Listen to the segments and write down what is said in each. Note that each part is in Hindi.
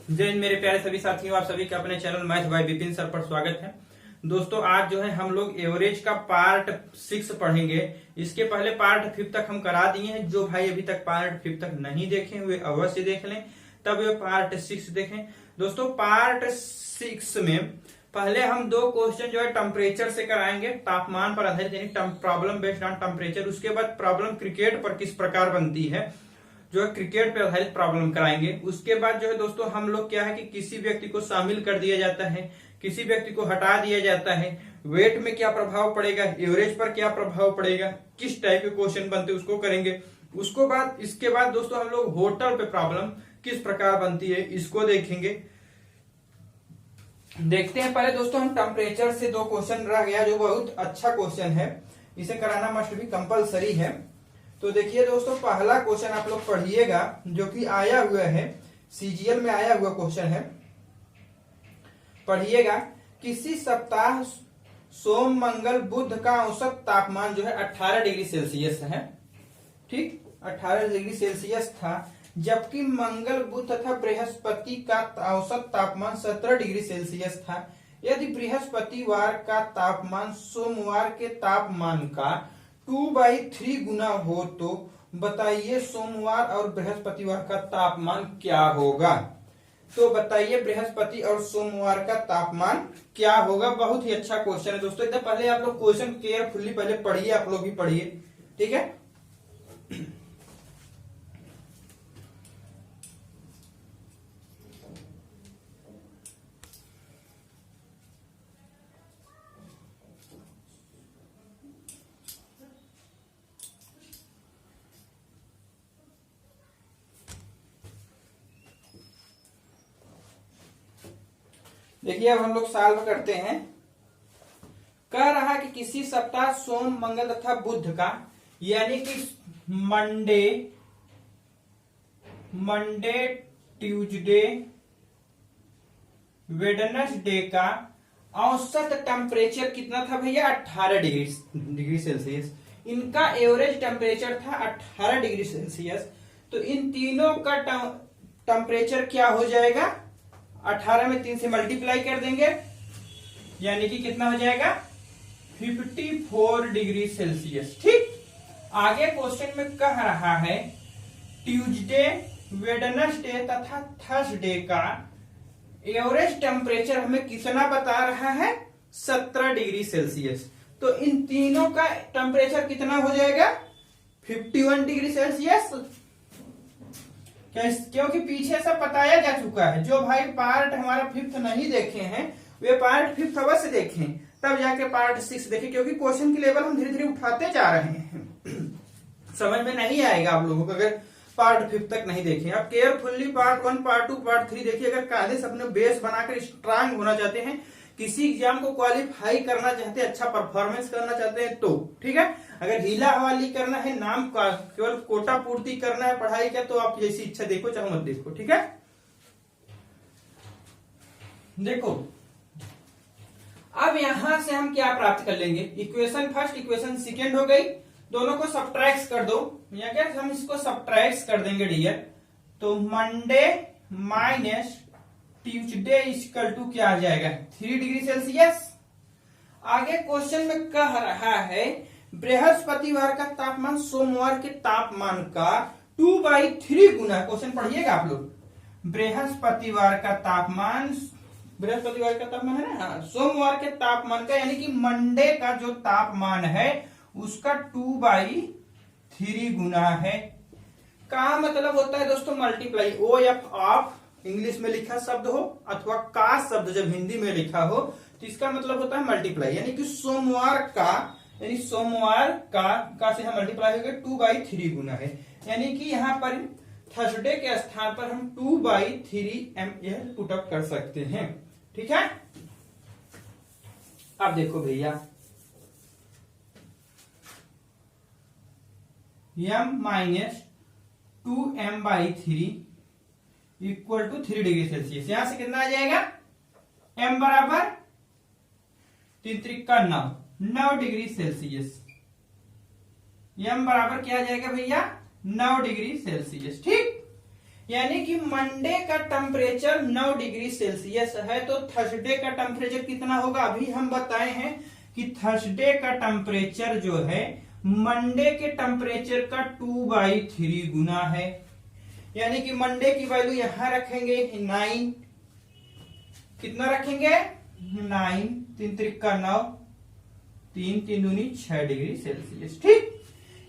जय हिंद मेरे प्यारे सभी साथियों, आप सभी का अपने channel math bye Vipin sir पर स्वागत है। दोस्तों आज जो है हम लोग एवरेज का पार्ट 6 पढ़ेंगे। इसके पहले पार्ट 5 तक हम करा दिए हैं। जो भाई अभी तक पार्ट 5 तक नहीं देखे वे अवश्य देख लें, तब वे पार्ट 6 देखें। दोस्तों पार्ट 6 में पहले हम 2 क्वेश्चन जो है टेम्परेचर से कराएंगे, तापमान पर आधारित यानी प्रॉब्लम बेस्ड ऑन टेम्परेचर। उसके बाद प्रॉब्लम क्रिकेट पर किस प्रकार बनती है, जो है क्रिकेट पे आधारित प्रॉब्लम कराएंगे। उसके बाद जो है दोस्तों हम लोग क्या है कि किसी व्यक्ति को शामिल कर दिया जाता है, किसी व्यक्ति को हटा दिया जाता है, वेट में क्या प्रभाव पड़ेगा, एवरेज पर क्या प्रभाव पड़ेगा, किस टाइप के क्वेश्चन बनते हैं उसको करेंगे। इसके बाद दोस्तों हम लोग होटल पे प्रॉब्लम किस प्रकार बनती है इसको देखेंगे। देखते हैं पहले दोस्तों हम टेम्परेचर से 2 क्वेश्चन रह गया, जो बहुत अच्छा क्वेश्चन है, इसे कराना मस्ट भी कंपलसरी है। तो देखिए दोस्तों पहला क्वेश्चन आप लोग पढ़िएगा, जो कि आया हुआ है सीजीएल में आया हुआ क्वेश्चन है। पढ़िएगा, किसी सप्ताह सोम मंगल बुध का औसत तापमान जो है 18 डिग्री सेल्सियस है। ठीक, 18 डिग्री सेल्सियस था, जबकि मंगल बुध तथा बृहस्पति का औसत तापमान 17 डिग्री सेल्सियस था। यदि बृहस्पतिवार का तापमान सोमवार के तापमान का 2/3 गुना हो तो बताइए सोमवार और बृहस्पतिवार का तापमान क्या होगा। तो बताइए बृहस्पति और सोमवार का तापमान क्या होगा। बहुत ही अच्छा क्वेश्चन है दोस्तों। एकदम पहले आप लोग क्वेश्चन केयरफुली पहले पढ़िए, आप लोग भी पढ़िए, ठीक है। देखिए अब हम लोग सॉल्व करते हैं। कह रहा है कि किसी सप्ताह सोम मंगल तथा बुध का यानी कि मंडे ट्यूसडे वेडनेसडे का औसत टेम्परेचर कितना था भैया, 18 डिग्री सेल्सियस। इनका एवरेज टेम्परेचर था 18 डिग्री सेल्सियस। तो इन तीनों का टेम्परेचर क्या हो जाएगा, 18 में 3 से मल्टीप्लाई कर देंगे, यानी कि कितना हो जाएगा 54 डिग्री सेल्सियस। ठीक, आगे क्वेश्चन में कह रहा है ट्यूसडे वेडनेसडे तथा थर्सडे का एवरेज टेम्परेचर हमें कितना बता रहा है, 17 डिग्री सेल्सियस। तो इन तीनों का टेम्परेचर कितना हो जाएगा, 51 डिग्री सेल्सियस। क्योंकि पीछे से बताया जा चुका है। जो भाई पार्ट हमारा 5th नहीं देखे हैं वे पार्ट 5th अवश्य देखें, तब जाके पार्ट 6 देखें, क्योंकि क्वेश्चन की लेवल हम धीरे धीरे उठाते जा रहे हैं। समझ में नहीं आएगा आप लोगों को अगर पार्ट 5th तक नहीं देखें। आप केयरफुल्ली पार्ट 1 पार्ट 2 पार्ट 3 देखिए। अगर कायदे से अपने बेस बनाकर स्ट्रांग होना चाहते हैं, किसी एग्जाम को क्वालिफाई करना चाहते हैं, अच्छा परफॉर्मेंस करना चाहते हैं तो ठीक है। अगर हीला हवाली करना है, नाम का केवल कोटा पूर्ति करना है पढ़ाई का, तो आप जैसी इच्छा देखो चाहे मत देखो, ठीक है। देखो अब यहां से हम क्या प्राप्त कर लेंगे, इक्वेशन फर्स्ट इक्वेशन सेकेंड हो गई, दोनों को सब्ट्रैक्ट कर दो, या क्या हम इसको सब्ट्रैक्ट कर देंगे डियर। तो Monday minus Tuesday equal to क्या आ जाएगा, 3 डिग्री सेल्सियस। आगे क्वेश्चन में कह रहा है बृहस्पतिवार का तापमान सोमवार के तापमान का 2/3 गुना। क्वेश्चन पढ़िएगा आप लोग। बृहस्पतिवार का तापमान है ना, हाँ, सोमवार के तापमान का यानी कि मंडे का जो तापमान है उसका 2/3 गुना है। का मतलब होता है दोस्तों multiply, O F of English में लिखा शब्द हो अथवा का शब्द जब हिंदी में लिखा हो तो इसका मतलब होता है मल्टीप्लाई, यानी कि सोमवार का यानी सोमवार का से हम मल्टीप्लाई हो गया 2/3 गुना है। यानी कि यहाँ पर थर्सडे के स्थान पर हम 2/3 ml पुट अप कर सकते हैं, ठीक है। अब देखो भैया m minus 2m/3 equal to 3 degree Celsius. यहां से कितना आ जाएगा, m बराबर 3 त्रिका 9 डिग्री सेल्सियस। m बराबर क्या आ जाएगा भैया, 9 डिग्री सेल्सियस। ठीक, यानी कि मंडे का टेम्परेचर 9 डिग्री सेल्सियस है, तो थर्सडे का टेम्परेचर कितना होगा? अभी हम बताए हैं कि थर्सडे का टेम्परेचर जो है मंडे के टेम्परेचर का 2/3 गुना है। यानी कि मंडे की वैल्यू यहां रखेंगे 9, कितना रखेंगे? 9, 3 त्रिक का 9, 3 3 दूनी 6 डिग्री सेल्सियस। ठीक,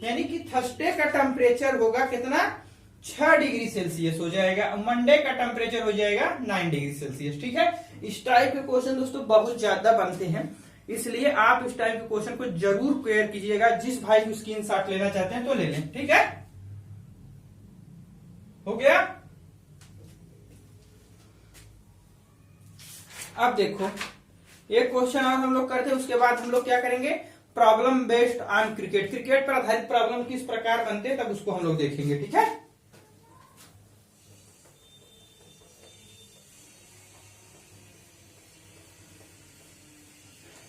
यानी कि थर्सडे का टेम्परेचर होगा कितना? 6 डिग्री सेल्सियस हो जाएगा। मंडे का टेम्परेचर हो जाएगा 9 डिग्री सेल्सियस। ठीक है, इस टाइप के क्वेश्चन दोस्तों बहुत ज्यादा बनते हैं, इसलिए आप इस टाइप के क्वेश्चन को जरूर क्लियर कीजिएगा। जिस भाई को स्क्रीनशॉट लेना चाहते हैं तो ले लें। ठीक है, हो गया। अब देखो एक क्वेश्चन और हम लोग करते हैं, उसके बाद हम लोग क्या करेंगे? Problem based on cricket, cricket पर आधारित प्रॉब्लम किस प्रकार बनते हैं तब उसको हम लोग देखेंगे। ठीक है,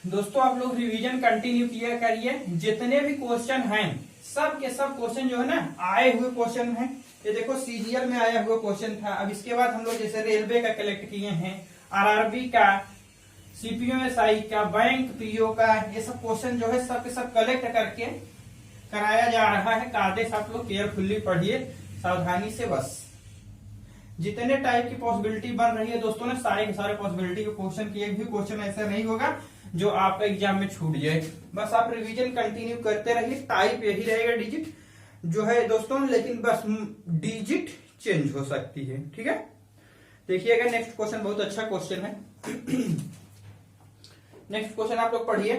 दोस्तों आप लोग रिवीजन कंटिन्यू किया करिए। जितने भी क्वेश्चन हैं सब के सब क्वेश्चन जो है ना आए हुए क्वेश्चन हैं। ये देखो सीजीएल में आया हुआ क्वेश्चन था। अब इसके बाद हम लोग जैसे रेलवे का कलेक्ट किए हैं, आरआरबी का, सीपीओएसआई का, बैंक पीओ का, ये सब क्वेश्चन जो है सब के सब कलेक्ट करके कराया जा रहा है। आदेश आप लोग केयरफुल्ली पढ़िए, सावधानी से। बस जितने टाइप की पॉसिबिलिटी बन रही है दोस्तों ने सारे के सारे पॉसिबिलिटी के क्वेश्चन की, एक भी क्वेश्चन ऐसा नहीं होगा जो आपका एग्जाम में छूट जाए। बस आप रिवीजन कंटिन्यू करते रहिए। टाइप यही रहेगा डिजिट जो है दोस्तों, लेकिन बस डिजिट चेंज हो सकती है। ठीक है, देखिएगा नेक्स्ट क्वेश्चन बहुत अच्छा क्वेश्चन है। नेक्स्ट क्वेश्चन आप लोग पढ़िए।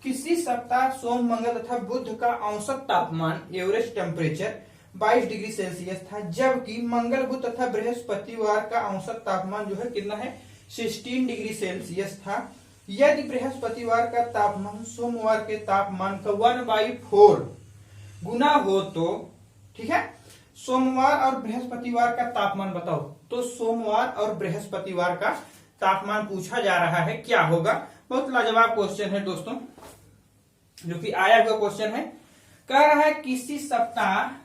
किसी सप्ताह सोम, मंगल तथा बुध का औसत तापमान एवरेज टेम्परेचर 22 डिग्री सेल्सियस था, जबकि मंगल, बुध तथा बृहस्पतिवार का औसत तापमान जो है कितना है? 16 डिग्री सेल्सियस था। यदि बृहस्पतिवार का तापमान सोमवार के तापमान का 1/4 गुना हो तो, ठीक है, सोमवार और बृहस्पतिवार का तापमान बताओ। तो सोमवार और बृहस्पतिवार का तापमान पूछा जा रहा है, क्या होगा? बहुत लाजवाब क्वेश्चन है दोस्तों, जो कि आया हुआ क्वेश्चन है। कह रहा है किसी सप्ताह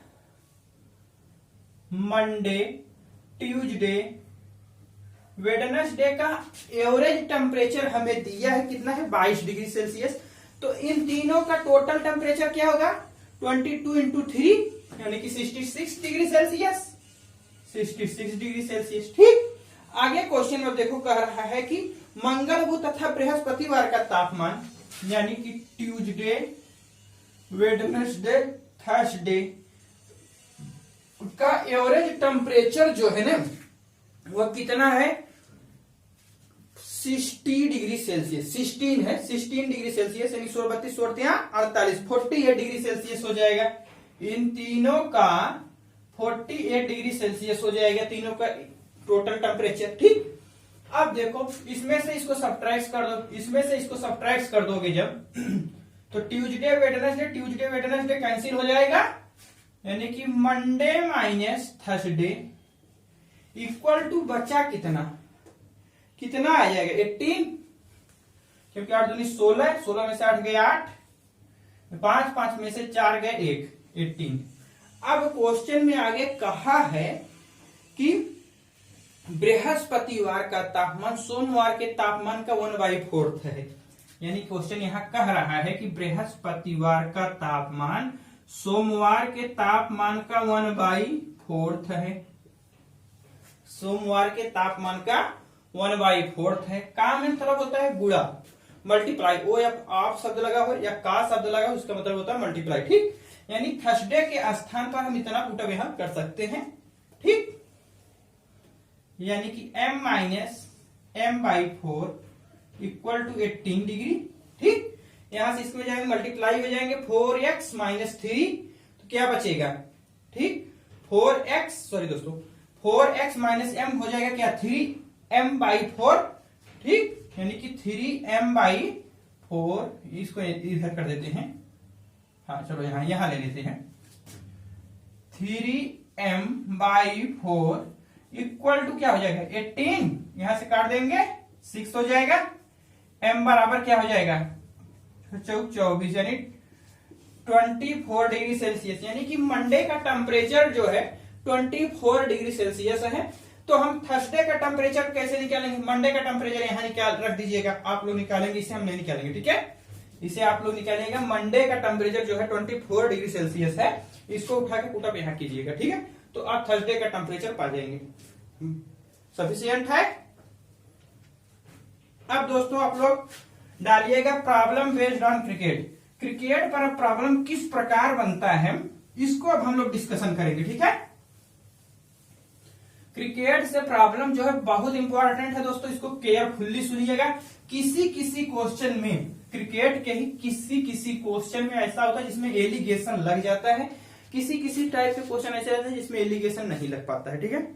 मंडे, ट्यूसडे, वेडनेसडे का एवरेज टेम्परेचर हमें दिया है कितना है? 22 डिग्री सेल्सियस। तो इन तीनों का टोटल टेम्परेचर क्या होगा? 22 इंटू 3 यानी कि 66 डिग्री सेल्सियस। 66 degree Celsius. ठीक, आगे क्वेश्चन में देखो कह रहा है कि मंगल, बुध तथा बृहस्पतिवार का तापमान यानी कि ट्यूसडे, वेडनेसडे, थर्सडे का एवरेज टेम्परेचर जो है ना वह कितना है? 60 डिग्री सेल्सियस। 16 है, 16 डिग्री सेल्सियस यानी 16 32 48 48 डिग्री सेल्सियस हो जाएगा। इन तीनों का 48 डिग्री सेल्सियस हो जाएगा, तीनों का टोटल टेम्परेचर। ठीक, अब देखो इसमें से इसको सब्ट्रैक्ट कर दो, इसमें से इसको सब्ट्रैक्ट कर दोगे जब तो ट्यूसडे वेडनेसडे कैंसिल हो जाएगा, यानी कि Monday minus Thursday equal to बचा कितना? कितना आ जाएगा? 18, क्योंकि 8 दूनी 16, 16 में से 8 गए 8, 5 5 में से 4 गए 1, 18। अब क्वेश्चन में आगे कहा है कि बृहस्पतिवार का तापमान सोमवार के तापमान का 1/4 है। यानी क्वेश्चन यहां कह रहा है कि बृहस्पतिवार का तापमान सोमवार के तापमान का 1/4 है। सोमवार के तापमान का 1/4 है। का में मतलब होता है गुणा, मल्टीप्लाई। ओ या आप शब्द लगा हो या का शब्द लगा हो उसका मतलब होता है मल्टीप्लाई। ठीक, यानी थर्सडे के स्थान पर हम इतना पुटअप यहां कर सकते हैं। ठीक, यानी कि m minus m/4 equal to 18 degree. ठीक, यहां से इसमें जाएंगे मल्टीप्लाई हो जाएंगे 4x माइनस 3, तो क्या बचेगा? ठीक, 4x माइनस m हो जाएगा क्या? 3m/4। ठीक, यानी कि 3m/4, इसको इधर कर देते हैं। हाँ चलो यहां ले लेते हैं। 3m/4 इक्वल टू क्या हो जाएगा? 18, यहां से काट देंगे 6 हो जाएगा। m बराबर क्या हो जाएगा? 24 यानी 24 डिग्री सेल्सियस। यानी कि मंडे का टेम्परेचर जो है 24 डिग्री सेल्सियस है। तो हम थर्सडे का टेम्परेचर कैसे निकालेंगे, मंडे का टेम्परेचर यहाँ निकाल रख दीजिएगा, आप लोग निकालेंगे, इसे हम नहीं निकालेंगे, ठीक है। इसे आप लोग निकालेंगे, मंडे का टेम्परेचर जो है 24 डिग्री सेल्सियस है, इसको उठा के पुटअप यहाँ कीजिएगा, ठीक है। तो आप थर्सडे का टेम्परेचर पा जाएंगे। सफिशियंट है। अब दोस्तों आप लोग डालिएगा problem based on cricket. Cricket पर प्रॉब्लम किस प्रकार बनता है इसको अब हम लोग डिस्कशन करेंगे, ठीक है। क्रिकेट से प्रॉब्लम जो है बहुत इंपॉर्टेंट है दोस्तों, इसको केयरफुल्ली सुनिएगा। किसी किसी क्वेश्चन में, क्रिकेट के ही किसी किसी क्वेश्चन में ऐसा होता है जिसमें एलिगेशन लग जाता है, किसी किसी टाइप के क्वेश्चन ऐसे रहते हैं जिसमें एलिगेशन नहीं लग पाता है, ठीक है।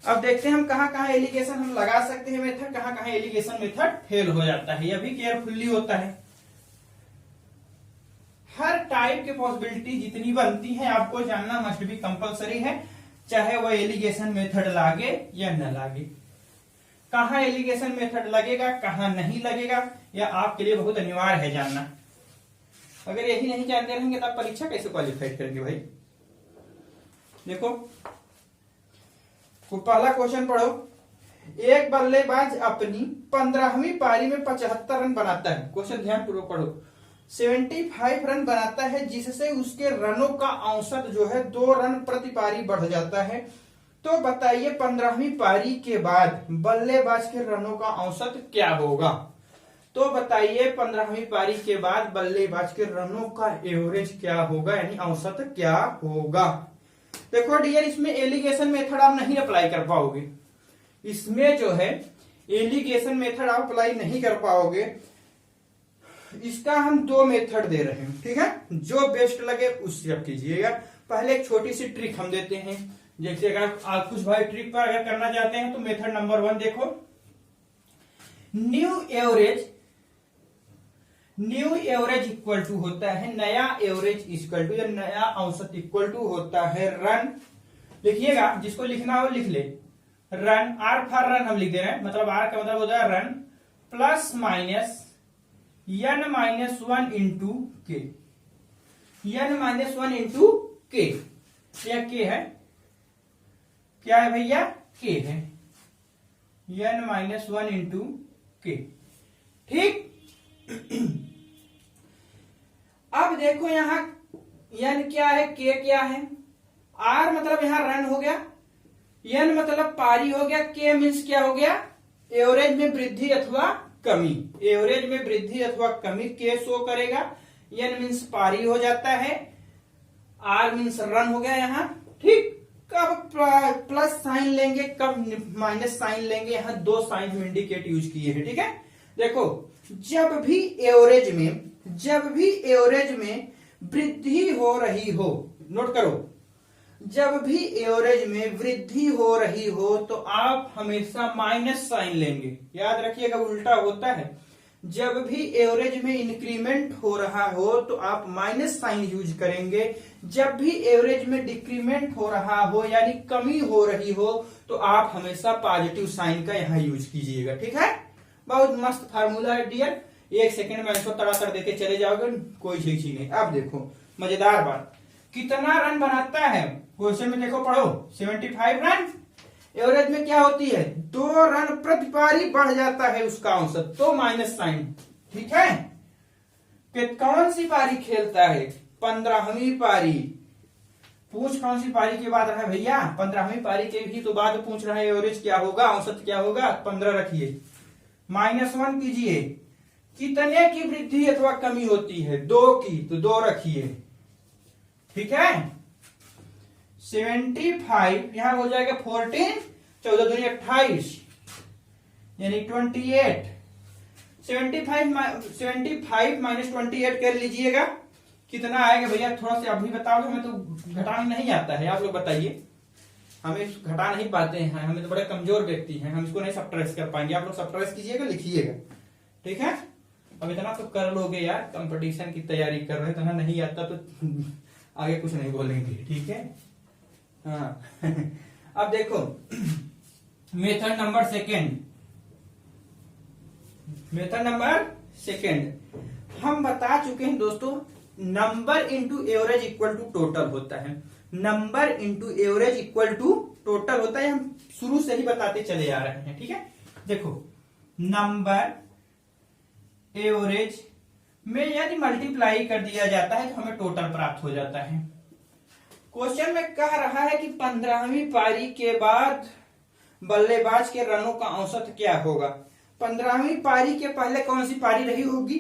अब देखते हैं हम कहां कहां एलिगेशन हम लगा सकते हैं मेथड, कहां कहां एलिगेशन मेथड फेल हो जाता है, यह भी केयरफुल्ली होता है। हर टाइप की पॉसिबिलिटी जितनी बनती है आपको जानना मस्ट बी कंपलसरी है, चाहे वो एलिगेशन मेथड लागे या न लागे। कहां एलिगेशन मेथड लगेगा कहां नहीं लगेगा यह आपके लिए बहुत अनिवार्य है जानना। अगर यही नहीं जानते रहेंगे तो आप परीक्षा कैसे क्वालिफाइड करेंगे भाई। देखो पहला क्वेश्चन पढ़ो। एक बल्लेबाज अपनी 15वीं पारी में 75 रन बनाता है, क्वेश्चन ध्यान पूर्वक पढ़ो। 75 रन बनाता है जिससे उसके रनों का औसत जो है 2 रन प्रति पारी बढ़ जाता है। तो बताइए 15वीं पारी के बाद बल्लेबाज के रनों का औसत क्या होगा। तो बताइए 15वीं पारी के बाद बल्लेबाज के रनों का एवरेज क्या होगा, यानी औसत क्या होगा। देखो डियर, इसमें एलिगेशन मेथड आप नहीं अप्लाई कर पाओगे, इसमें जो है एलिगेशन मेथड आप अप्लाई नहीं कर पाओगे। इसका हम 2 मेथड दे रहे हैं, ठीक है, जो बेस्ट लगे उससे आप कीजिएगा। पहले एक छोटी सी ट्रिक हम देते हैं, जैसे अगर आप कुछ भाई ट्रिक पर अगर करना चाहते हैं तो मेथड नंबर 1 देखो। न्यू एवरेज इक्वल टू होता है, नया एवरेज इक्वल टू या नया औसत इक्वल टू होता है रन। लिखिएगा, जिसको लिखना हो लिख ले। रन, आर फॉर रन हम लिख दे रहे हैं, मतलब आर का मतलब होता है run plus minus n-1 into के, n-1 इंटू के, यह के है, क्या है भैया, के है, n-1 इंटू के, ठीक। अब देखो यहां n क्या है, k क्या है, r मतलब यहां रन हो गया, n मतलब पारी हो गया, k मीन्स क्या हो गया, एवरेज में वृद्धि अथवा कमी, एवरेज में वृद्धि अथवा कमी के शो करेगा। n मीन्स पारी हो जाता है, r मीन्स रन हो गया यहाँ, ठीक। कब प्लस साइन लेंगे कब माइनस साइन लेंगे, यहाँ 2 साइन हम इंडिकेट यूज किए हैं, ठीक है। देखो जब भी एवरेज में वृद्धि हो रही हो, नोट करो, जब भी एवरेज में वृद्धि हो रही हो तो आप हमेशा माइनस साइन लेंगे, याद रखिएगा उल्टा होता है। जब भी एवरेज में इंक्रीमेंट हो रहा हो तो आप माइनस साइन यूज करेंगे, जब भी एवरेज में डिक्रीमेंट हो रहा हो यानी कमी हो रही हो तो आप हमेशा पॉजिटिव साइन का यहां यूज कीजिएगा, ठीक है। बहुत मस्त फार्मूला है डियर, 1 सेकेंड में इसको तड़ातड़ देके चले जाओगे, कोई चीज नहीं। अब देखो मजेदार बात, कितना रन बनाता है क्वेश्चन में, देखो पढ़ो। 75 रन, एवरेज में क्या होती है, 2 रन प्रति पारी बढ़ जाता है उसका औसत, तो माइनस साइन, ठीक है। कि कौन सी पारी खेलता है, 15वीं पारी। पूछ कौन सी पारी की बात रहा है भैया, 15वीं पारी के भी तो बाद पूछ रहा है एवरेज क्या होगा, औसत क्या होगा। 15 रखिए, -1 कीजिए, कितने की वृद्धि अथवा कमी होती है, 2 की, तो 2 रखिए, ठीक है। 75 यहां हो जाएगा 14, 14 दूनी 28 यानी 28। 75 माइनस 28 कर लीजिएगा, कितना आएगा भैया, थोड़ा सा अभी बताओगे, हमें तो घटाना नहीं आता है, आप लोग बताइए। हमें घटा नहीं पाते हैं, हमें तो बड़े कमजोर व्यक्ति हैं, हम इसको नहीं सब्ट्रैक्ट कर पाएंगे। आप लोग सब्ट्रैक्ट कीजिएगा, लिखिएगा, ठीक है। अब इतना तो कर लोगे यार, कंपटीशन की तैयारी कर रहे हैं, तो नहीं आता तो आगे कुछ नहीं बोलेंगे, ठीक है। हाँ अब देखो मेथड नंबर सेकेंड हम बता चुके हैं दोस्तों number into average equal to total होता है। Number into average equal to total होता है, हम शुरू से ही बताते चले आ रहे हैं। ठीक है, देखो नंबर एवरेज में यदि मल्टीप्लाई कर दिया जाता है तो हमें टोटल प्राप्त हो जाता है। क्वेश्चन में कह रहा है कि 15वीं पारी के बाद बल्लेबाज के रनों का औसत क्या होगा। 15वीं पारी के पहले कौन सी पारी रही होगी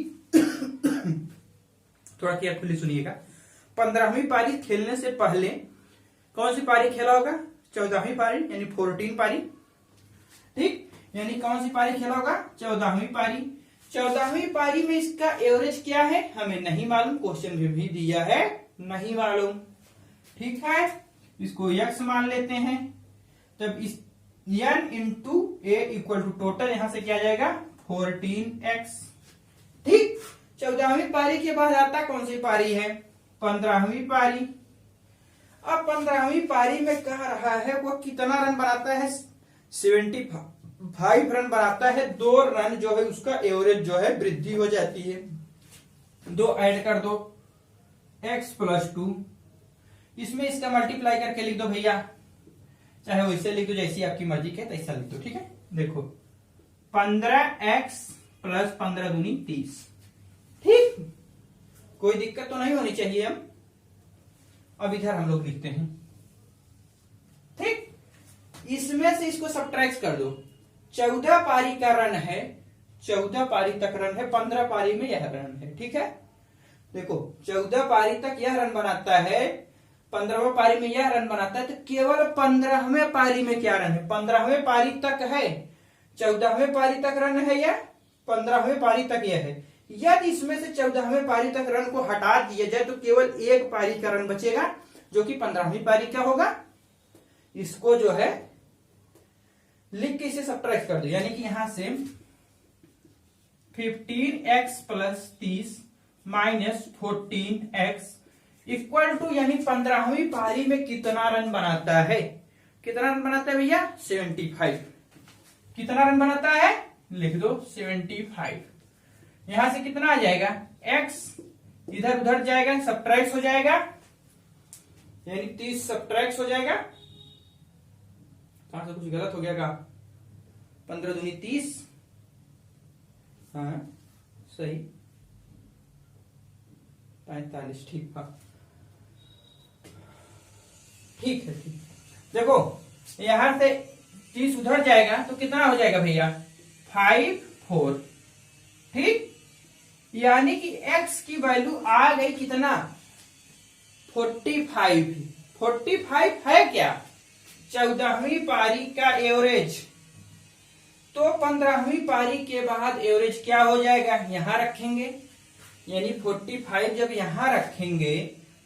थोड़ा केयरफुली सुनिएगा। 15वीं पारी खेलने से पहले कौन सी पारी खेला होगा, 14वीं पारी यानी 14 पारी। ठीक, यानी कौन सी पारी खेला होगा, 14वीं पारी। 14वीं पारी में इसका एवरेज क्या है हमें नहीं मालूम, क्वेश्चन में भी दिया है नहीं मालूम। ठीक है, इसको यक्स मान लेते हैं। तब इस n into A equal to total, यहां से क्या जाएगा 14x। ठीक, 14वीं पारी के बाद आता कौन सी पारी है, 15वीं पारी। अब 15वीं पारी में कह रहा है वो कितना रन बनाता है, 75 रन बनाता है। 2 रन जो है उसका एवरेज जो है वृद्धि हो जाती है। 2 ऐड कर दो, x + 2। इसमें इसका मल्टीप्लाई करके लिख दो भैया, चाहे वैसे लिख दो जैसी आपकी मर्जी के तैसा लिख दो। ठीक है, देखो 15x + 15 दूनी 30। ठीक, कोई दिक्कत तो नहीं होनी चाहिए। अब इधर हम लोग लिखते हैं। ठीक, इसमें से इसको सब्ट्रैक्ट कर दो। 14 पारी का रन है, 14 पारी तक रन है, 15 पारी में यह रन है। ठीक है, देखो 14 पारी तक यह रन बनाता है, 15वें पारी में यह रन बनाता है, तो केवल 15वें पारी में क्या रन है, 15वें पारी तक है, 14वें पारी तक रन है या 15वें पारी तक यह है। यदि इसमें से 14वें पारी तक रन को हटा दिया जाए तो केवल एक पारी का रन बचेगा जो कि 15वीं पारी का होगा। इसको जो है लिख के इसे सब्ट्रैक्ट कर दो, यानी कि यहां से 15x + 30 - 14x इक्वल टू, यानी 15वीं पारी में कितना रन बनाता है, कितना रन बनाता है भैया 75। कितना रन बनाता है लिख दो 75। यहां से कितना आ जाएगा, x इधर उधर जाएगा, सब्ट्रैक्ट हो जाएगा, यानी 30 सब्ट्रैक्ट हो जाएगा। कहां से कुछ गलत हो गया का, 15 दूनी 30, हाँ सही 45। ठीक है, ठीक है। ठीक, देखो यहां से 30 उधर जाएगा तो कितना हो जाएगा भैया 5 4। ठीक, यानी कि x की वैल्यू आ गई कितना 45। 45 है क्या 14वीं पारी का एवरेज। तो 15वीं पारी के बाद एवरेज क्या हो जाएगा, यहां रखेंगे, यानी 45 जब यहां रखेंगे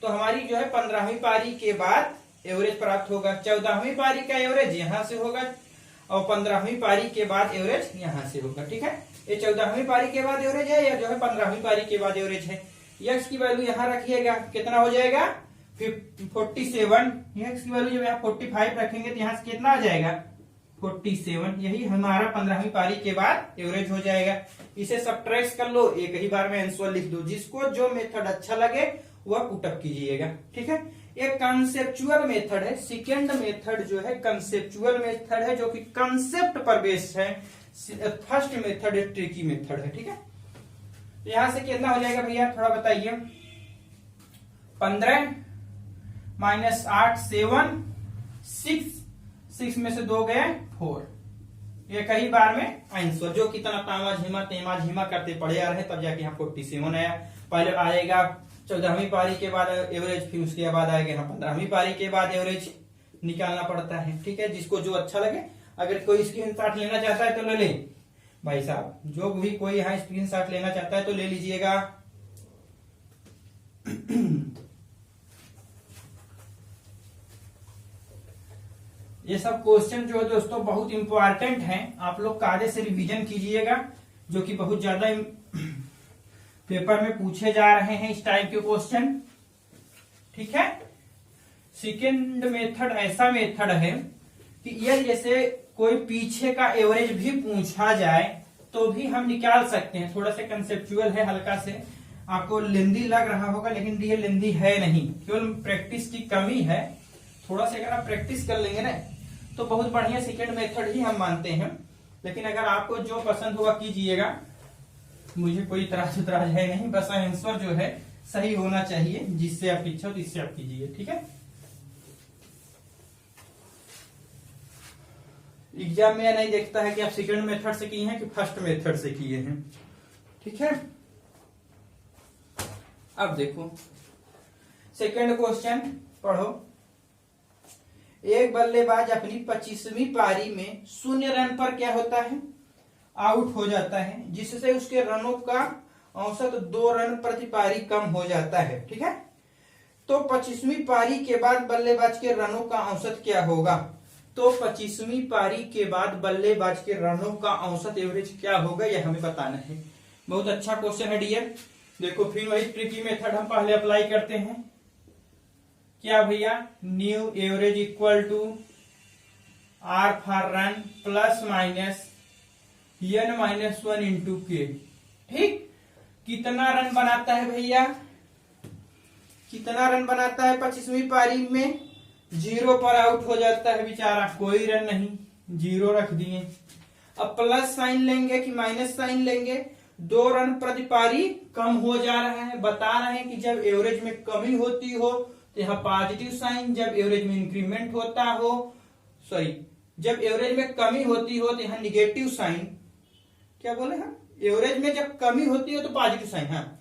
तो हमारी जो है 15वीं पारी के बाद एवरेज प्राप्त होगा। 14वीं पारी का एवरेज यहां से होगा और 15वीं पारी के बाद एवरेज यहां से होगा। ठीक है, ये 14वीं पारी के बाद एवरेज है या जो है 15वीं पारी के बाद एवरेज है। x की वैल्यू यहां रखिएगा, कितना हो जाएगा 47। x की वैल्यू जब यहाँ 45 रखेंगे तो यहां से कितना आ जाएगा 47। यही हमारा 15वीं पारी के बाद एवरेज हो जाएगा। इसे सब्ट्रैक्ट कर लो, एक ही बार में आंसर लिख दो। जिसको जो मेथड अच्छा लगे वह पुटअप कीजिएगा। ठीक है, एक कंसेप्चुअल मेथड है, सेकेंड मेथड जो है कंसेप्चुअल मेथड है जो कि कंसेप्ट पर बेस्ड है। फर्स्ट मेथड एक ट्रिकी मेथड है। ठीक है, यहां से कितना हो जाएगा भैया थोड़ा बताइए, 15 - 8 7 6 में से 2 गए 4। एक ही बार में आंसर, जो कितना तामा झीमा करते पड़े आ रहे तब जाके यहाँ 47 आया। पहले आएगा 14वीं पारी के बाद एवरेज, फिर उसके बाद आएगा यहाँ 15वीं पारी के बाद एवरेज निकालना पड़ता है। ठीक है, जिसको जो अच्छा लगे, अगर कोई स्क्रीनशॉट लेना चाहता है तो ले ले भाई साहब, जो भी कोई यहाँ स्क्रीनशॉट लेना चाहता है तो ले लीजिएगा। ये सब क्वेश्चन जो है दोस्तों बहुत इंपॉर्टेंट हैं, आप लोग कायदे से रिवीजन कीजिएगा, जो कि बहुत ज्यादा पेपर में पूछे जा रहे हैं इस टाइप के क्वेश्चन। ठीक है, सेकेंड मेथड ऐसा मेथड है कि ये जैसे कोई पीछे का एवरेज भी पूछा जाए तो भी हम निकाल सकते हैं। थोड़ा सा कंसेप्चुअल है हल्का से, आपको लेंदी लग रहा होगा, लेकिन ये लेंदी है नहीं, केवल प्रैक्टिस की कमी है। थोड़ा सा अगर आप प्रैक्टिस कर लेंगे ना तो बहुत बढ़िया सेकंड मेथड ही हम मानते हैं। लेकिन अगर आपको जो पसंद होगा कीजिएगा, मुझे कोई इतराज उतराज है नहीं, बस आंसर जो है सही होना चाहिए, जिससे आपकी इच्छा हो इससे आप कीजिए, ठीक है। एग्जाम में यह नहीं देखता है कि आप सेकंड मेथड से किए हैं कि फर्स्ट मेथड से किए हैं, ठीक है। अब देखो सेकंड क्वेश्चन पढ़ो। एक बल्लेबाज अपनी 25वीं पारी में 0 रन पर क्या होता है, आउट हो जाता है, जिससे उसके रनों का औसत 2 रन प्रति पारी कम हो जाता है, ठीक है। तो 25वीं पारी के बाद बल्लेबाज के रनों का औसत क्या होगा। तो 25वीं पारी के बाद बल्लेबाज के रनों का औसत एवरेज क्या होगा, यह हमें बताना है। बहुत अच्छा क्वेश्चन है डियर। देखो फिर वही ट्रिकी मेथड हम पहले अप्लाई करते हैं। क्या भैया, new average equal to R for run plus minus n-1 into के, ठीक। कितना रन बनाता है भैया, कितना रन बनाता है 25वीं पारी में, 0 पर आउट हो जाता है बेचारा, कोई रन नहीं, 0 रख दिए। अब प्लस साइन लेंगे कि माइनस साइन लेंगे, 2 रन प्रति पारी कम हो जा रहा है। बता रहे हैं कि जब एवरेज में कमी होती हो तो यहाँ पॉजिटिव साइन, जब एवरेज में इंक्रीमेंट होता हो, सॉरी जब एवरेज में कमी होती हो तो यहाँ निगेटिव साइन, क्या बोले हम, एवरेज में जब कमी होती हो तो पॉजिटिव साइन, हाँ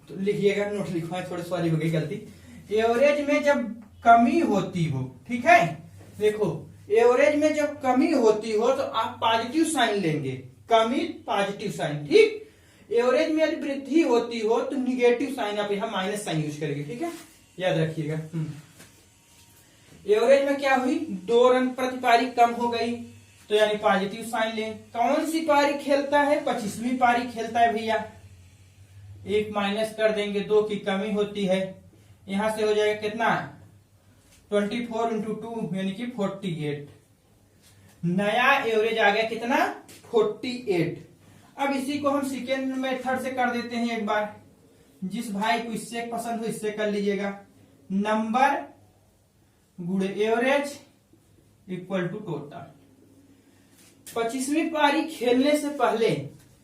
तो लिखिएगा, नोट लिखवाए, थोड़ी सॉरी हो गई गलती। एवरेज में जब कमी होती हो, ठीक है, देखो एवरेज में जब कमी होती हो तो आप पॉजिटिव साइन लेंगे, कमी पॉजिटिव साइन, ठीक। एवरेज में यदि वृद्धि होती हो तो निगेटिव साइन, आप यहाँ माइनस साइन यूज करेंगे, ठीक है, याद रखिएगा। एवरेज में क्या हुई, 2 रन प्रति पारी कम हो गई, तो यानी पॉजिटिव साइन लें। कौन सी पारी खेलता है, 25वीं पारी खेलता है भैया, 1 माइनस कर देंगे, 2 की कमी होती है, यहां से हो जाएगा कितना, 24 इंटू 2 यानी कि 48। नया एवरेज आ गया कितना, 48। अब इसी को हम सेकेंड मेथड से कर देते हैं एक बार। जिस भाई को इससे पसंद हो इससे कर लीजिएगा। नंबर गुणे एवरेज इक्वल टू टोटल। 25वीं पारी खेलने से पहले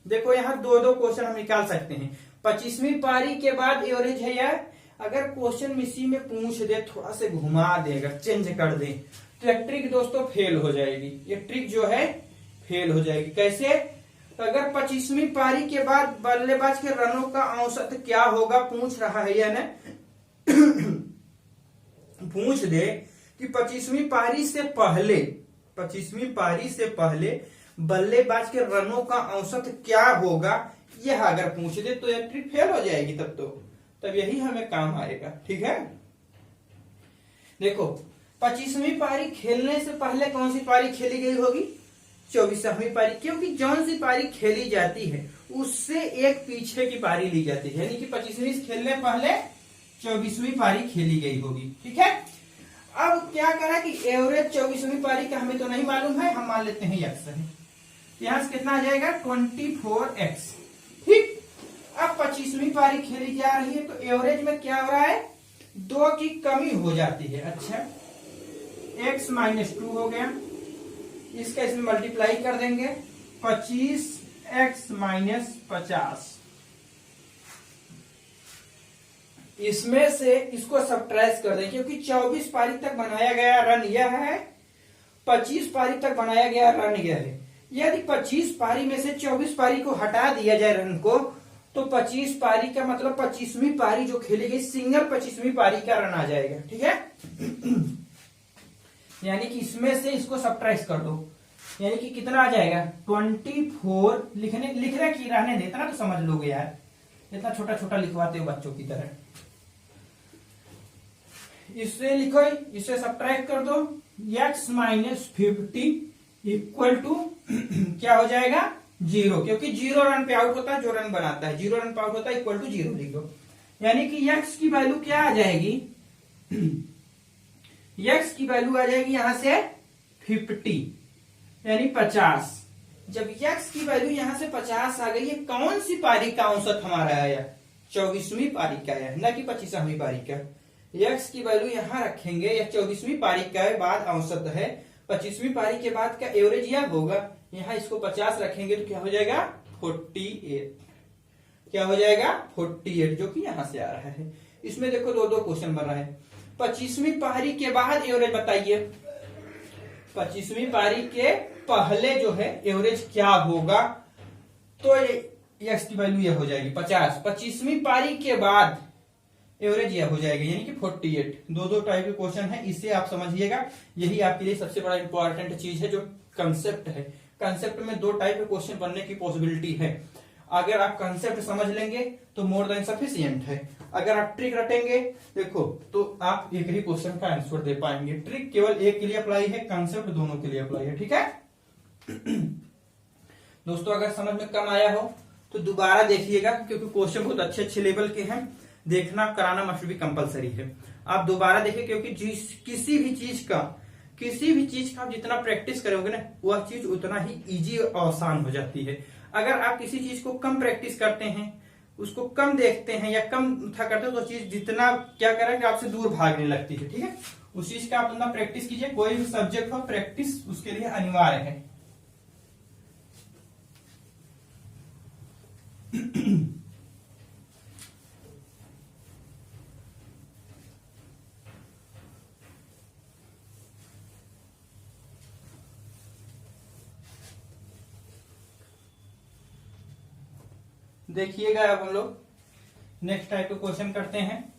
देखो यहाँ 2-2 क्वेश्चन हम निकाल सकते हैं। 25वीं पारी के बाद एवरेज है यार, अगर क्वेश्चन इसी में पूछ दे, थोड़ा से घुमा देगा, चेंज कर दे, तो ये ट्रिक दोस्तों फेल हो जाएगी। ये ट्रिक जो है फेल हो जाएगी। कैसे, तो अगर 25वीं पारी के बाद बल्लेबाज के रनों का औसत क्या होगा पूछ रहा है, या ना पूछ दे कि 25वीं पारी से पहले, 25वीं पारी से पहले बल्लेबाज के रनों का औसत क्या होगा, यह अगर पूछ दे तो यह ट्रिक फेल हो जाएगी। तब यही हमें काम आएगा, ठीक है। देखो 25वीं पारी खेलने से पहले कौन सी पारी खेली गई होगी, 24वीं पारी, क्योंकि जौन सी पारी खेली जाती है उससे एक पीछे की पारी ली जाती है, यानी कि 25वीं खेलने पहले 24वीं पारी खेली गई होगी, ठीक है। अब क्या करा कि एवरेज 24वीं पारी का हमें तो नहीं मालूम है, हम मान लेते हैं x है, यहां से कितना आ जाएगा 24x, ठीक। अब 25वीं पारी खेली जा रही है तो एवरेज में क्या हो रहा है, 2 की कमी हो जाती है। अच्छा, x माइनस 2 हो गया, इसका इसमें मल्टीप्लाई कर देंगे, 25x माइनस 50, इसमें से इसको सब्ट्रैक्ट कर दें, क्योंकि 24 पारी तक बनाया गया रन यह है, 25 पारी तक बनाया गया रन यह है। यदि 25 पारी में से 24 पारी को हटा दिया जाए रन को, तो 25 पारी का मतलब 25वीं पारी जो खेली गई सिंगल 25वीं पारी का रन आ जाएगा, ठीक है। यानी कि इसमें से इसको सब्ट्रैक्ट कर दो, यानी कि कितना आ जाएगा 24, लिखने की रहने दे, इतना तो समझ लोगे यार, इतना छोटा छोटा लिखवाते हो बच्चों की तरह। इससे लिखो, इससे सब्ट्रैक्ट कर दो, x माइनस 50 इक्वल टू क्या हो जाएगा 0, क्योंकि 0 रन पे आउट होता है जो रन बनाता है, 0 रन पे आउट होता है, इक्वल टू 0 लिख दो। यानी कि x की वैल्यू क्या आ जाएगी, x की वैल्यू आ जाएगी यहां से 50 यानी 50। जब x की वैल्यू यहां से 50 आ गई है, कौन सी पारी का औसत हमारा आया, 24वीं पारी का है, न कि 25वीं पारी का। x की वैल्यू यहां रखेंगे, यह 24वीं पारी के बाद औसत है, 25वीं पारी के बाद का एवरेज यह होगा। यहां इसको 50 रखेंगे तो क्या हो जाएगा 48, क्या हो जाएगा 48, जो कि यहां से आ रहा है। इसमें देखो दो दो क्वेश्चन बन रहा है। 25वीं पारी के बाद एवरेज बताइए, 25वीं पारी के पहले जो है एवरेज क्या होगा, तो x की वैल्यू यह हो जाएगी 50। 25वीं पारी के बाद एवरेज यह हो जाएगी यानी कि 48। दो दो टाइप के क्वेश्चन है, इसे आप समझिएगा। यही आपके लिए सबसे बड़ा इंपॉर्टेंट चीज है जो कंसेप्ट है। कंसेप्ट में दो टाइप के क्वेश्चन बनने की पॉसिबिलिटी है। अगर आप कंसेप्ट समझ लेंगे तो मोर देन सफिशिएंट है। अगर आप ट्रिक रटेंगे देखो तो आप एक ही क्वेश्चन का आंसर दे पाएंगे। ट्रिक केवल एक के लिए अप्लाई है, कंसेप्ट दोनों के लिए अप्लाई है, ठीक है। दोस्तों अगर समझ में कम आया हो तो दोबारा देखिएगा, क्योंकि क्वेश्चन बहुत अच्छे अच्छे लेवल के हैं। देखना कराना मस्ट भी कंपलसरी है। आप दोबारा देखिए, क्योंकि किसी भी चीज का आप जितना प्रैक्टिस करोगे ना वह चीज उतना ही इजी और आसान हो जाती है। अगर आप किसी चीज को कम प्रैक्टिस करते हैं, उसको कम देखते हैं या कम था करते हो, तो चीज जितना क्या करेंगे आपसे दूर भागने लगती है, ठीक है। उस चीज का आप उतना प्रैक्टिस कीजिए। कोई भी सब्जेक्ट हो प्रैक्टिस उसके लिए अनिवार्य है। देखिएगा अब हम लोग नेक्स्ट टाइप का क्वेश्चन करते हैं।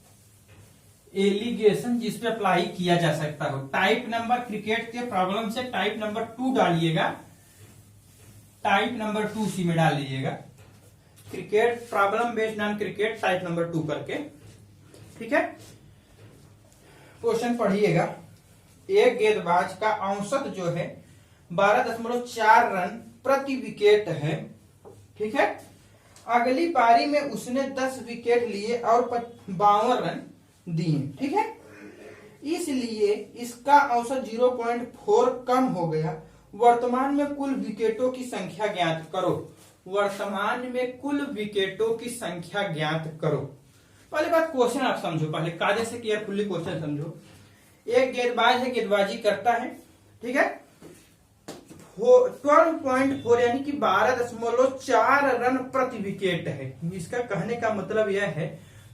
एलिगेशन जिस पे अप्लाई किया जा सकता हो। टाइप नंबर क्रिकेट के प्रॉब्लम से टाइप नंबर 2 डालिएगा, टाइप नंबर 2 सी में डाल लीजिएगा। Cricket problem based on cricket type number 2 करके, ठीक है। क्वेश्चन पढ़िएगा। एक गेंदबाज का औसत जो है 12.4 रन प्रति विकेट है, ठीक है। अगली पारी में उसने 10 विकेट लिए और 52 रन दिए, ठीक है। इसलिए इसका औसत 0.4 कम हो गया। वर्तमान में कुल विकेटों की संख्या ज्ञात करो। वर्तमान में कुल विकेटों की संख्या ज्ञात करो। पहले बात क्वेश्चन आप समझो, पहले कायदे से केयरफुली क्वेश्चन समझो। एक गेंदबाज है, गेंदबाजी करता है, ठीक है। 12.4 यानी कि 12.4 रन प्रति विकेट है। इसका कहने का मतलब यह है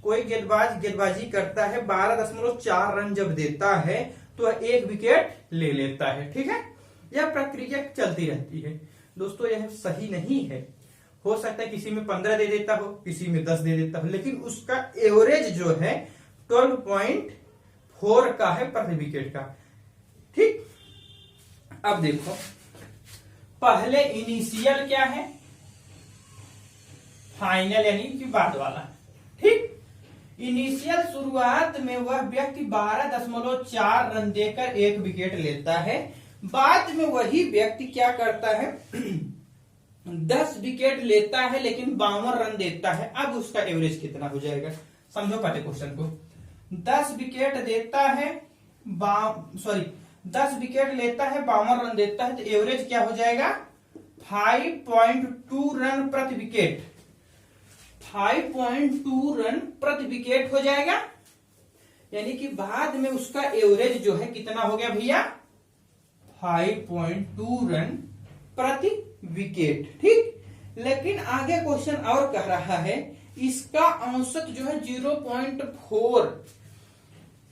कोई गेंदबाज गेंदबाजी करता है, 12.4 रन जब देता है तो एक विकेट ले लेता है, ठीक है। यह प्रक्रिया चलती रहती है। दोस्तों यह सही नहीं है। हो सकता है किसी में 15 दे देता हो, किसी में 10 दे देता हो, लेकिन उसका एवरेज जो है 12.4 का है प्रति विकेट का, ठीक। अब देखो पहले इनिशियल क्या है, फाइनल यानी कि बाद वाला, ठीक। इनिशियल शुरुआत में वह व्यक्ति 12.4 रन देकर एक विकेट लेता है। बाद में वही व्यक्ति क्या करता है 10 विकेट लेता है लेकिन 52 रन देता है। अब उसका एवरेज कितना हो जाएगा, समझो पहले क्वेश्चन को। 10 विकेट देता है 10 विकेट लेता है, 52 रन देता है, तो एवरेज क्या हो जाएगा 5.2 रन प्रति विकेट। 5.2 रन प्रति विकेट हो जाएगा। यानी कि बाद में उसका एवरेज जो है कितना हो गया भैया 5.2 रन प्रति विकेट, ठीक। लेकिन आगे क्वेश्चन और कह रहा है इसका औसत जो है 0.4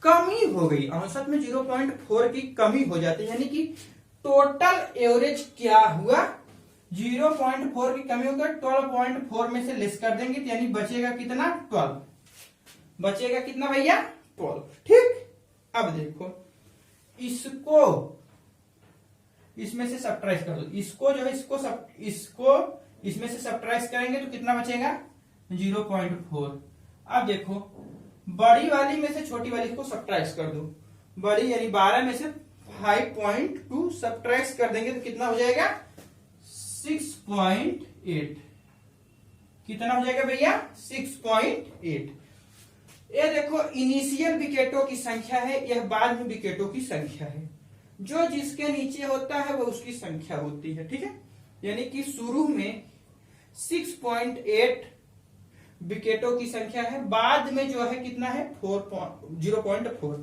कमी हो गई। औसत में 0.4 की कमी हो जाती है, यानी कि टोटल एवरेज क्या हुआ 0.4 की कमी होकर 12.4 में से लेस कर देंगे, तो यानी बचेगा कितना 12, बचेगा कितना भैया 12, ठीक। अब देखो इसको इसमें से सब्ट्रैक्ट कर दो। इसको जो है इसको इसमें से सब्ट्रैक्ट करेंगे तो कितना बचेगा 0.4। अब देखो बड़ी वाली में से छोटी वाली को सब्ट्रैक्ट कर दो। बड़ी यानी 12 में से 5.2 सब्ट्रैक्ट कर देंगे तो कितना हो जाएगा 6.8। कितना हो जाएगा भैया 6.8। ये देखो इनिशियल विकेटों की संख्या है, यह बाद में विकेटों की संख्या है। जो जिसके नीचे होता है वह उसकी संख्या होती है, ठीक है। यानी कि शुरू में 6.8 विकेटों की संख्या है, बाद में जो है कितना है 0.4।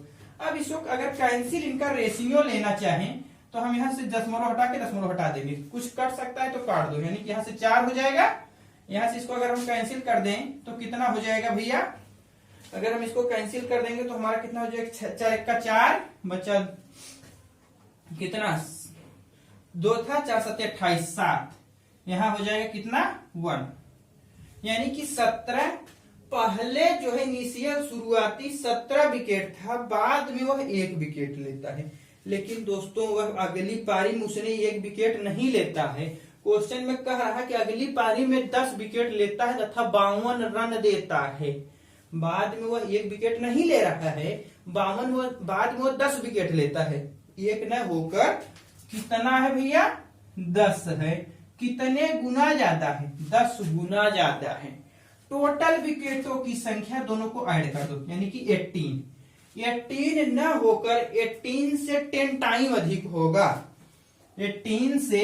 अब इसको अगर कैंसिल इनका रेशियो लेना चाहें तो हम यहाँ से दशमलव हटा के दशमलव हटा देंगे, कुछ कट सकता है तो काट दो, यानी कि यहाँ से 4 हो जाएगा। यहाँ से इसको अगर हम कैंसिल कर दें तो कितना हो जाएगा भैया, अगर हम इसको कैंसिल कर देंगे तो हमारा कितना हो जाएगा, 4 का 4 बचा कितना 2 था, 4 7 28 7, यहाँ हो जाएगा कितना 1, यानी कि 17। पहले जो है इनिशियल शुरुआती 17 विकेट था, बाद में वह 1 विकेट लेता है। लेकिन दोस्तों वह अगली पारी में उसने 1 विकेट नहीं लेता है। क्वेश्चन में कह रहा है कि अगली पारी में 10 विकेट लेता है तथा 52 रन देता है। बाद में वह 1 विकेट नहीं ले रहा है, बाद में वो 10 विकेट लेता है। 1 न होकर कितना है भैया 10 है। कितने गुना ज्यादा है, 10 गुना ज्यादा है। टोटल विकेटों की संख्या दोनों को ऐड कर दो, यानी कि 18 न होकर 18 से 10 टाइम अधिक होगा, 18 से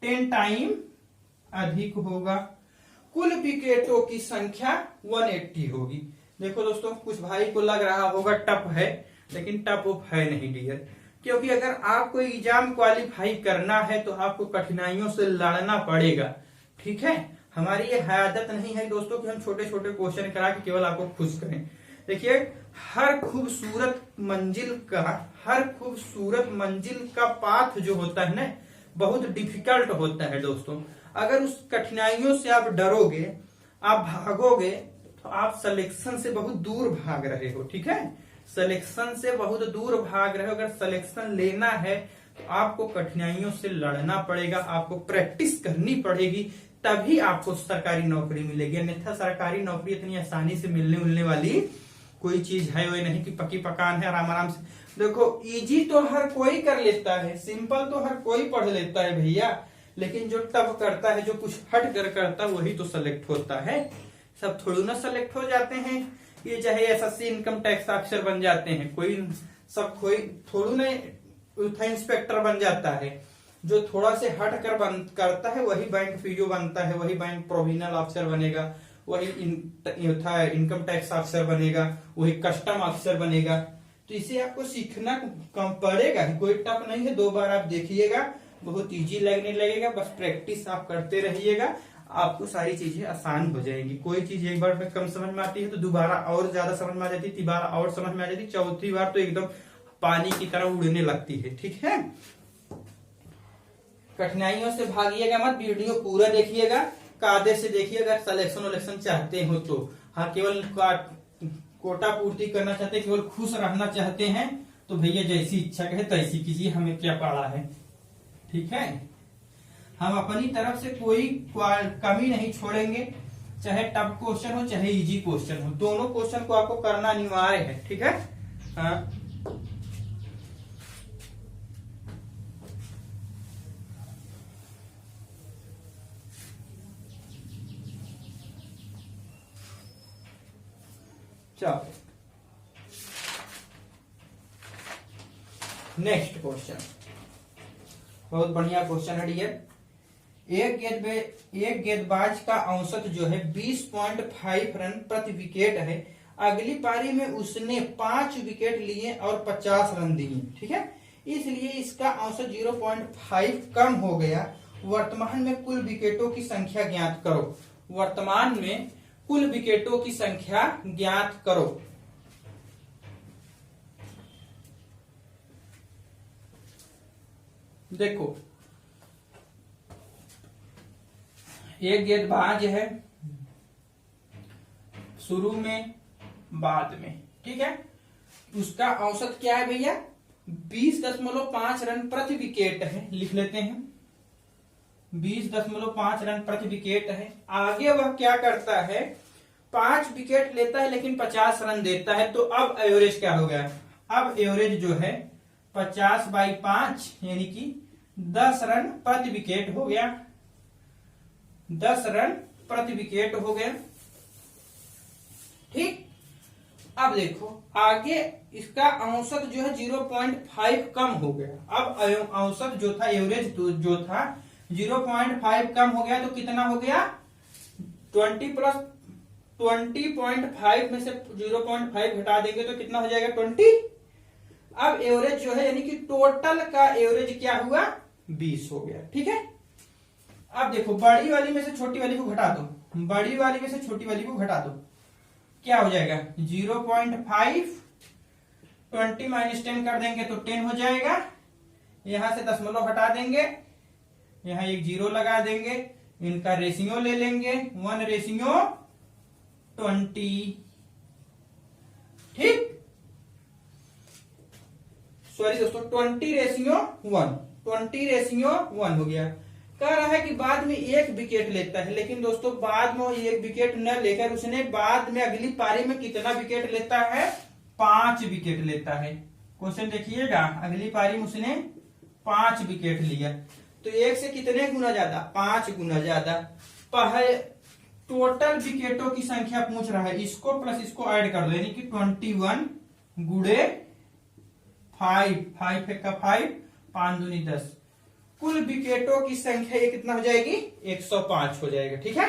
10 टाइम अधिक होगा। कुल विकेटों की संख्या 180 होगी। देखो दोस्तों, कुछ भाई को लग रहा होगा टफ है, लेकिन टफ उफ है नहीं डियर, क्योंकि अगर आपको एग्जाम क्वालिफाई करना है तो आपको कठिनाइयों से लड़ना पड़ेगा। ठीक है, हमारी ये आदत नहीं है दोस्तों कि हम छोटे छोटे क्वेश्चन करा के केवल आपको खुश करें। देखिए, हर खूबसूरत मंजिल का पाथ जो होता है ना, बहुत डिफिकल्ट होता है दोस्तों। अगर उस कठिनाइयों से आप डरोगे, आप भागोगे, तो आप सिलेक्शन से बहुत दूर भाग रहे हो। ठीक है, सिलेक्शन से बहुत दूर भाग रहे हो। अगर सिलेक्शन लेना है तो आपको कठिनाइयों से लड़ना पड़ेगा, आपको प्रैक्टिस करनी पड़ेगी, तभी आपको सरकारी नौकरी मिलेगी। अन्यथा सरकारी नौकरी इतनी आसानी से मिलने वाली कोई चीज है वही नहीं कि पकी पकान है आराम आराम से। देखो, इजी तो हर कोई कर लेता है, सिंपल तो हर कोई पढ़ लेता है भैया, लेकिन जो टफ करता है, जो कुछ हट कर करता है, वही तो सेलेक्ट होता है। सब थोड़ी ना सेलेक्ट हो जाते हैं। ये चाहे एसएससी इनकम टैक्स ऑफिसर बन जाते हैं, कोई थोड़ी ना इंस्पेक्टर बन जाता है। जो थोड़ा से हट कर करता है वही बैंक पीओ बनता है, वही बैंक प्रोविजनल ऑफिसर बनेगा, वही इनकम टैक्स ऑफिसर बनेगा, वही कस्टम ऑफिसर बनेगा। तो इसे आपको सीखना कम पड़ेगा, कोई टफ नहीं है। 2 बार आप देखिएगा, बहुत इजी लगने लगेगा। बस प्रैक्टिस आप करते रहिएगा, आपको सारी चीजें आसान हो जाएंगी। कोई चीज एक बार में कम समझ में आती है तो दोबारा और ज्यादा समझ में आ जाती है, तीबारा और समझ में आ जाती है, चौथी बार तो एकदम पानी की तरह उड़ने लगती है। ठीक है, कठिनाइयों से भागिएगा मत, वीडियो पूरा देखिएगा, कायदे से देखिएगा। सिलेक्शन वलेक्शन चाहते हो तो, हाँ केवल कोटा पूर्ति करना चाहते हैं, केवल खुश रहना चाहते हैं, तो भैया जैसी इच्छा कहे तैसी कीजिए, हमें क्या पड़ा है। ठीक है, हम अपनी तरफ से कोई कमी नहीं छोड़ेंगे, चाहे टफ क्वेश्चन हो चाहे इजी क्वेश्चन हो, दोनों क्वेश्चन को आपको करना अनिवार्य है। ठीक है, हाँ चलो, नेक्स्ट क्वेश्चन बहुत बढ़िया क्वेश्चन है डियर। एक गेंदबाज का औसत जो है 20.5 रन प्रति विकेट है। अगली पारी में उसने 5 विकेट लिए और 50 रन दिए। ठीक है, इसलिए इसका औसत 0.5 कम हो गया। वर्तमान में कुल विकेटों की संख्या ज्ञात करो। वर्तमान में कुल विकेटों की संख्या ज्ञात करो। देखो, एक गेंदबाज है, शुरू में बाद में, ठीक है, उसका औसत क्या है भैया 20.5 रन प्रति विकेट है। लिख लेते हैं 20.5 रन प्रति विकेट है। आगे वह क्या करता है, 5 विकेट लेता है लेकिन 50 रन देता है। तो अब एवरेज क्या हो गया, अब एवरेज जो है 50/5 यानी कि 10 रन प्रति विकेट हो गया। 10 रन प्रति विकेट हो गया। ठीक, अब देखो आगे इसका औसत जो है 0.5 कम हो गया। अब औसत जो था, एवरेज जो था 0.5 कम हो गया, तो कितना हो गया 20 प्लस 20.5 में से 0.5 घटा देंगे तो कितना हो जाएगा 20। अब एवरेज जो है यानी कि टोटल का एवरेज क्या हुआ 20 हो गया। ठीक है, अब देखो बड़ी वाली में से छोटी वाली को घटा दो, बड़ी वाली में से छोटी वाली को घटा दो, क्या हो जाएगा 0.5, 20 माइनस 10 कर देंगे तो 10 हो जाएगा। यहां से दशमलव हटा देंगे, यहां एक जीरो लगा देंगे, इनका रेशियो ले लेंगे 1:20। ठीक, सॉरी दोस्तों 20:1, 20:1 हो गया। कह रहा है कि बाद में एक विकेट लेता है, लेकिन दोस्तों बाद में एक विकेट न लेकर उसने बाद में अगली पारी में कितना विकेट लेता है 5 विकेट लेता है। क्वेश्चन देखिएगा, अगली पारी में उसने 5 विकेट लिया, तो एक से कितने गुना ज्यादा 5 गुना ज्यादा। पहले टोटल विकेटों की संख्या पूछ रहा है, इसको प्लस इसको ऐड कर दो यानी कि 21 गुड़े 5, 5 का 5, 5 दूनी 10, कुल विकेटों की संख्या ये कितना हो जाएगी 105 हो जाएगा। ठीक है,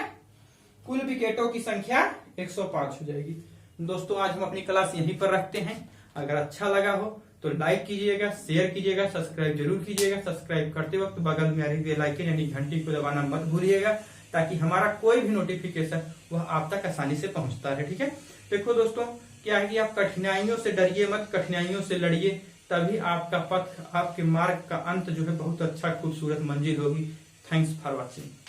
कुल विकेटों की संख्या 105 हो जाएगी। दोस्तों आज हम अपनी क्लास यहीं पर रखते हैं। अगर अच्छा लगा हो तो लाइक कीजिएगा, शेयर कीजिएगा, सब्सक्राइब जरूर कीजिएगा। सब्सक्राइब करते वक्त बगल में आ रही बेल आइकन यानी घंटी को दबाना मत भूलिएगा, ताकि हमारा कोई भी नोटिफिकेशन वह आप तक आसानी से पहुंचता है। ठीक है, देखो दोस्तों क्या है कि आप कठिनाइयों से डरिए मत, कठिनाइयों से लड़िए, तभी आपका पथ, आपके मार्ग का अंत जो है बहुत अच्छा खूबसूरत मंजिल होगी। Thanks for watching.